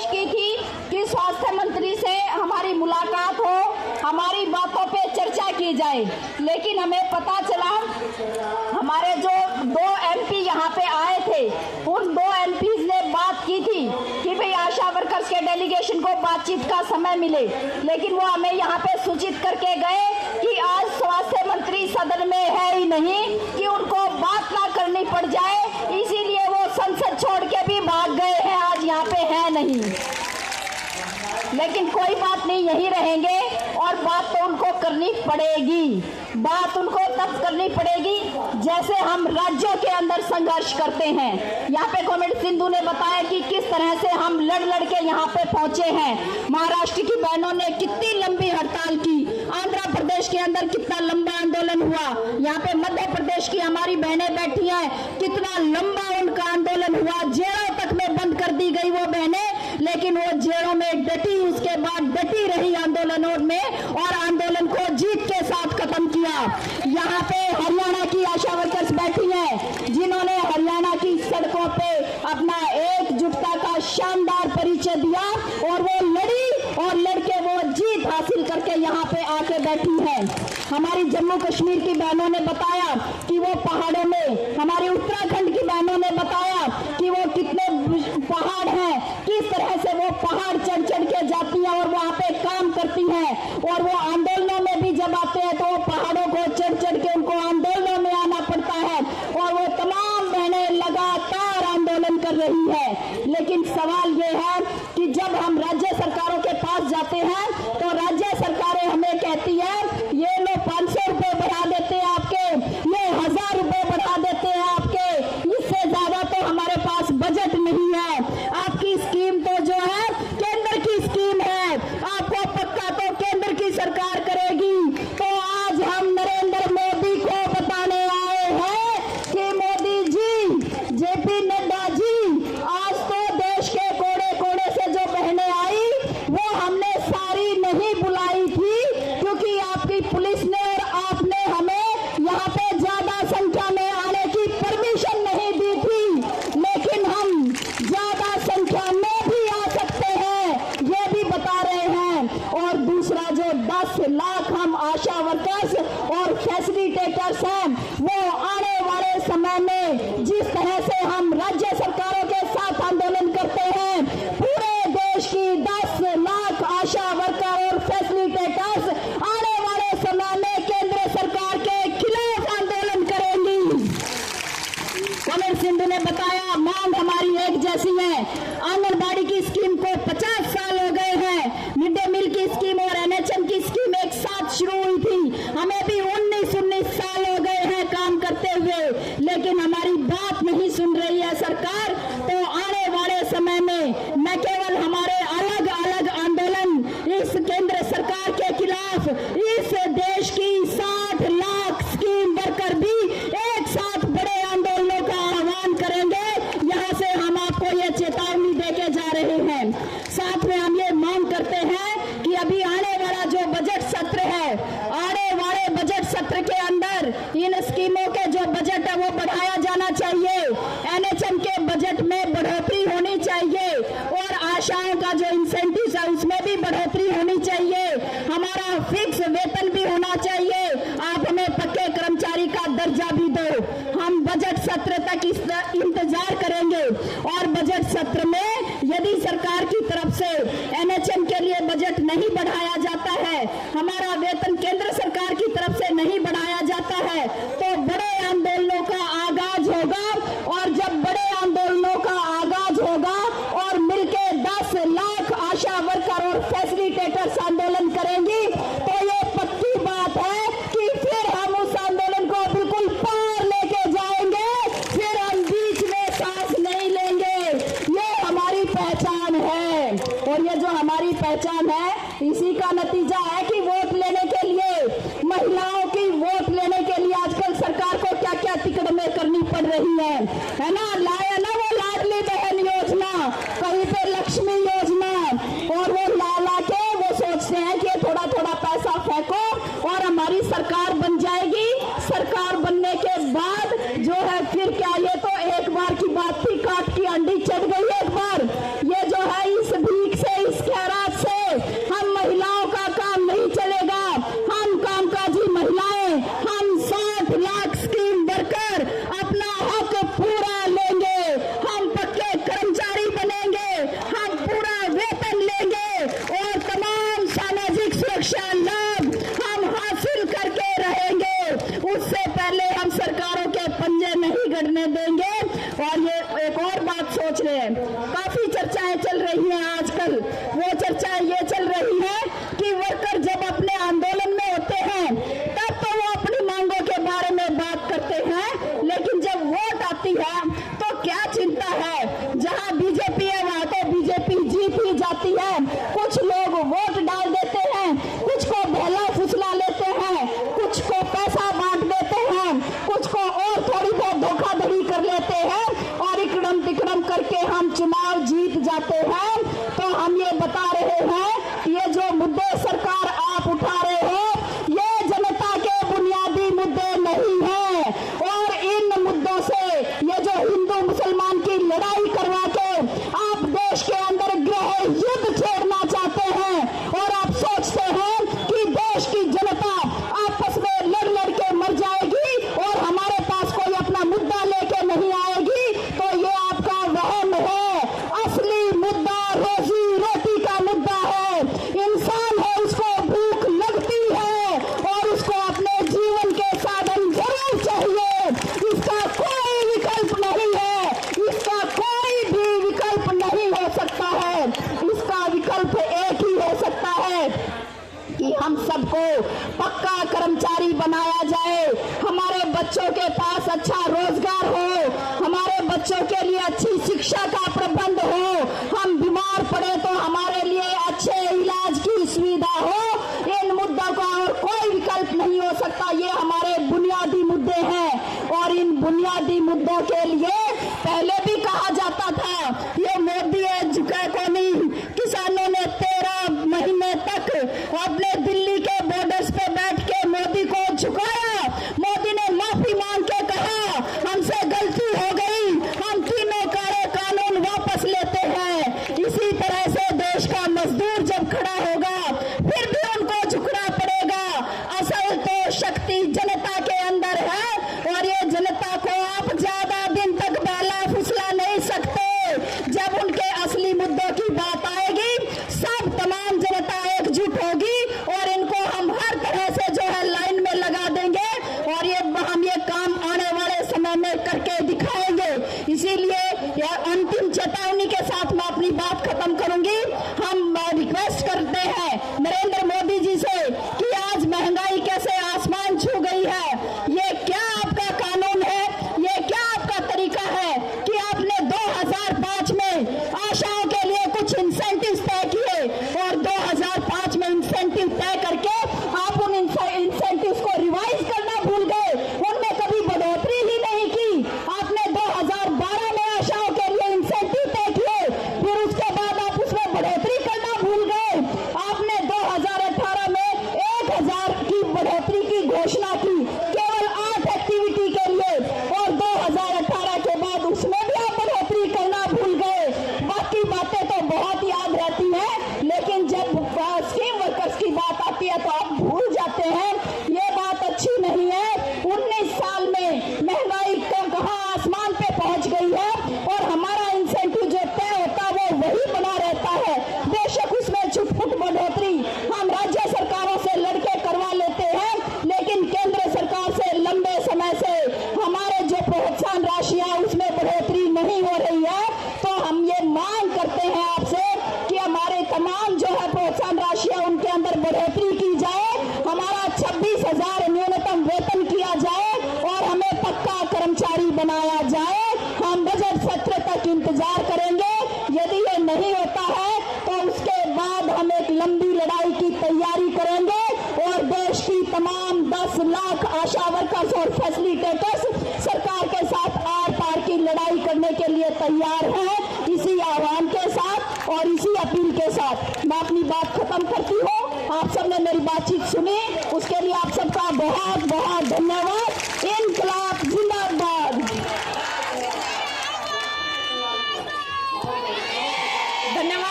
की थी कि स्वास्थ्य मंत्री से हमारी मुलाकात हो, हमारी बातों पे चर्चा की जाए, लेकिन हमें पता चला हमारे जो 2 MP यहाँ पे आए थे, उन 2 MPs ने बात की थी कि भाई आशा वर्कर्स के डेलीगेशन को बातचीत का समय मिले, लेकिन वो हमें यहाँ पे सूचित करके गए कि आज स्वास्थ्य मंत्री सदन में है ही नहीं कि उनको बात ना करनी पड़ जाए, इसीलिए वो संसद छोड़ के भी भाग गए हैं, आज यहाँ पे है नहीं। लेकिन कोई बात नहीं, यहीं रहेंगे और बात तो उनको करनी पड़ेगी। बात उनको तब करनी पड़ेगी जैसे हम राज्यों के अंदर संघर्ष करते हैं। यहाँ पे कॉमरेड सिंधु ने बताया कि किस तरह से हम लड़ के यहाँ पे पहुंचे हैं। महाराष्ट्र की बहनों ने कितनी लंबी हड़ताल की, आंध्र प्रदेश के अंदर कितना लंबा आंदोलन हुआ, यहाँ पे मध्य प्रदेश की हमारी बहनें बैठी हैं, कितना लंबा उनका आंदोलन हुआ, जेलों तक में बंद कर दी गई वो बहनें, लेकिन वो जेलों में डटी, उसके बाद डटी रही आंदोलनों में और आंदोलन को जीत के साथ खत्म किया। यहाँ पे हरियाणा की आशा वर्कर्स बैठी हैं जिन्होंने हरियाणा की सड़कों पे अपना एकजुटता का शानदार परिचय दिया और वो लड़ी और लड़के वो जीत हासिल करके यहाँ पे आके बैठी हैं। हमारी जम्मू कश्मीर की बहनों ने बताया कि वो पहाड़ों में, हमारी उत्तराखंड की बहनों ने बताया कि वो कितने पहाड़ हैं, किस तरह से वो पहाड़ चढ़ के जाती हैं और वहाँ पे काम करती हैं, और वो आंदोलनों में भी जब आते हैं तो वो पहाड़ों को चढ़ के उनको आंदोलनों में आना पड़ता है और वो तमाम बहनें लगातार आंदोलन कर रही है। लेकिन सवाल ये है कि जब हम राज्य सरकारों के पास जाते हैं तो राज्य सरकारें हमें कहती है ये लो 500 रुपए बढ़ा देते हैं आपके, ये 1000 रुपए बढ़ा देते हैं आपके, इससे ज्यादा तो हमारे पास बजट नहीं है। आपकी स्कीम तो जो है केंद्र की स्कीम है, आपको पक्का तो केंद्र की सरकार करेगी। तो आज हम नरेंद्र मोदी को बताने आए हैं कि मोदी जी, जेपी नड्डा जी, आज तो देश के कोने कोने से जो बहनें आई वो हमने सारी नहीं बुलाई थी, क्योंकि आपकी पुलिस ने और आपने हमें यहाँ पे ज्यादा संख्या में आने की परमिशन नहीं दी थी, लेकिन हम ज्यादा संख्या में भी आ सकते हैं, ये भी बता रहे हैं। और दूसरा जो 10 लाख हम आशा वर्कर्स और फैसिलिटेटर्स हैं, वो आने वाले समय में जिस तरह से हम राज्य सरकारों के साथ आंदोलन करते हैं, पूरे देश की 10 लाख आशा वर्कर और फैसिलिटेटर्स आने वाले समय में केंद्र सरकार के खिलाफ आंदोलन करेंगी। कॉमरेड सिंधु ने बताया मांग हमारी एक जैसी है। आंगनबाड़ी की स्कीम को 50 साल हो गए हैं, मिड डे मील की स्कीम और NHM की स्कीम एक साथ शुरू हुई थी, हमें भी 19 साल हो गए हैं काम करते हुए, लेकिन हमारी बात नहीं सुन रही है सरकार। तो आने वाले समय में न केवल हमारे अलग अलग आंदोलन इस केंद्र सरकार के खिलाफ, इस देश की 60 लाख स्कीम वर्कर भी एक साथ बड़े आंदोलनों का आह्वान करेंगे। यहाँ से हम आपको ये चेतावनी देके जा रहे हैं। साथ में हम ये मांग करते हैं कि अभी आने वाला जो बजट सत्र है, आने वाले बजट सत्र के अंदर इन स्कीमों के जो बजट है वो बढ़ाया जाना चाहिए, NHM के बजट में बढ़ोतरी होनी चाहिए और आशाओं का जो इंसेंटिव है उसमें भी बढ़ोतरी होनी चाहिए, हमारा फिक्स वेतन भी होना चाहिए, आप हमें पक्के कर्मचारी का दर्जा भी दो। हम बजट सत्र तक इंतजार करेंगे और बजट सत्र में यदि सरकार की तरफ से NHM के लिए बजट नहीं बढ़ाया जाता है, हमारा वेतन केंद्र सरकार की तरफ से नहीं बढ़ाया जाता है, तो बड़े आंदोलनों का आगाज होगा। और जब बड़े आंदोलनों का आगाज होगा और मिलके 10 लाख आशा वर्कर और फैसिलिटेटर्स आंदोलन करेंगी, तो ये पक्की बात है कि फिर हम उस आंदोलन को बिल्कुल पार लेके जाएंगे, फिर हम बीच में सांस नहीं लेंगे। ये हमारी पहचान है और ये जो हमारी पहचान है इसी का नतीजा है कि वोट लेने के लिए, महिलाओं की वोट लेने के लिए आजकल सरकार को क्या क्या टिकट में करनी पड़ रही है ना। लाया ना वो लाडली बहन योजना, कहीं पे लक्ष्मी योजना, और वो ला के वो सोचते हैं कि थोड़ा थोड़ा पैसा फेंको और हमारी सरकार बन जाएगी। सरकार बनने के बाद जो है फिर क्या, ये तो एक बार की बात थी, काट की अंडी चढ़ गई एक बार। ये जो है इस भी जाती है। कुछ लोग वोट डाल देते हैं, कुछ को बहला फुसला लेते हैं, कुछ को पैसा बांट देते हैं, कुछ को और थोड़ी बहुत धोखाधड़ी कर लेते हैं और इकड़म तिकड़म करके हम चुनाव जीत जाते हैं। तो हम ये बता रहे हैं कि ये जो मुद्दे सरकार आप उठा रहे हो ये जनता के बुनियादी मुद्दे नहीं है। और इन मुद्दों से ये जो हिंदू मुसलमान की लड़ाई करवा के आप देश के अंदर गृह युद्ध छेड़ना चाहते हैं और आप सोचते हैं कि देश की जनता आपस में लड़ लड़ के मर जाएगी और हमारे पास कोई अपना मुद्दा लेके नहीं आएगी, तो ये आपका वहम है। असली मुद्दा रोजी रोटी का मुद्दा है। इंसान है, उसको भूख लगती है और उसको अपने जीवन के साधन जरूर चाहिए। इसका कोई विकल्प नहीं है, इसका कोई भी विकल्प नहीं हो सकता है। इसका विकल्प एक ही हो सकता है कि हम सबको पक्का कर्मचारी बनाया जाए, हमारे बच्चों के पास अच्छा रोजगार हो, हमारे बच्चों के लिए अच्छी शिक्षा का प्रबंध हो, हम बीमार पड़े तो हमारे लिए अच्छे इलाज की सुविधा हो। इन मुद्दों का और कोई विकल्प नहीं हो सकता। ये हमारे बुनियादी मुद्दे हैं और इन बुनियादी मुद्दों के लिए पहले भी कहा जाता था ये मोदी झुका को नहीं। किसानों ने 13 महीने तक अपने दिल्ली के बॉर्डर्स पे बैठ के मोदी को झुकाया। मोदी ने माफी मांग के कहा हमसे गलती हो गई, हम तीनों काले कानून वापस लेते हैं। इसी तरह से देश का मजदूर जब खड़ा होगा फिर भी उनको झुकना पड़ेगा। असल तो शक्ति जनता के अंदर है और ये जनता को आप ज्यादा दिन तक बहला फुसला नहीं सकते। जब उनके असली मुद्दों की बात आएगी सब तमाम जनता एकजुट होगी और इनको हम हर तरह से जो है लाइन में लगा देंगे और हम ये काम आने वाले समय में करके दिखाएंगे। इसीलिए यह अंतिम चेतावनी के साथ मैं अपनी बात खत्म करूंगी। हम रिक्वेस्ट करते हैं नरेंद्र मोदी जी से कि आज महंगाई कैसे आसमान छू गई है। ये क्या आपका कानून है, ये क्या आपका तरीका है कि आपने 2005 में आशाओं के लिए कुछ इंसेंटिव तय किए और 2005 में इंसेंटिव तय करके आप उन इंसेंटिव को रिवाइज करना भूल गए, उनमें कभी बढ़ोतरी ही नहीं की। आपने 2012 में आशाओं के लिए इंसेंटिव तय किए, फिर उसके बाद आप उसमें बढ़ोतरी करना भूल गए। आपने 2018 में 1000 की बढ़ोतरी की घोषणा की केवल 8 एक्टिविटी के लिए और 2018 के बाद उसमें भी आप बढ़ोतरी करना भूल गए। बाकी बातें तो बहुत याद रहती हैं, लेकिन जब स्कीम वर्कर्स की बात आती है तो आप भूल जाते हैं। ये बात अच्छी नहीं है। 19 साल में महंगाई कहां आसमान पे पहुंच गई है और हमारा इंसेंटिव जो तय होता है वो वही बना रहता है। बेशक उसमें छुटपुट बढ़ोतरी हम राज्य सरकारों से लड़के करवा लेते हैं, लेकिन केंद्र सरकार से लंबे समय से हमारे जो प्रोत्साहन राशियां उसमें बढ़ोतरी नहीं हो रही है। तो हम ये मांग करते हैं आपसे कि हमारे तमाम जो है प्रोत्साहन राशियां उनके अंदर बढ़ोतरी की जाए, हमारा 26,000 न्यूनतम वेतन किया जाए और हमें पक्का कर्मचारी बनाया जाए। हम बजट सत्र तक इंतजार करेंगे। यदि ये नहीं होता है तो उसके बाद हम एक लंबी लड़ाई की तैयारी करेंगे और देश की तमाम 10 लाख आशा वर्कर्स और फैसिलिटेटर्स सरकार के साथ आर पार की लड़ाई करने के लिए तैयार हैं। इसी आह्वान के साथ और इसी अपील के साथ मैं अपनी बात खत्म करती हूँ। आप सबने मेरी बातचीत सुनी।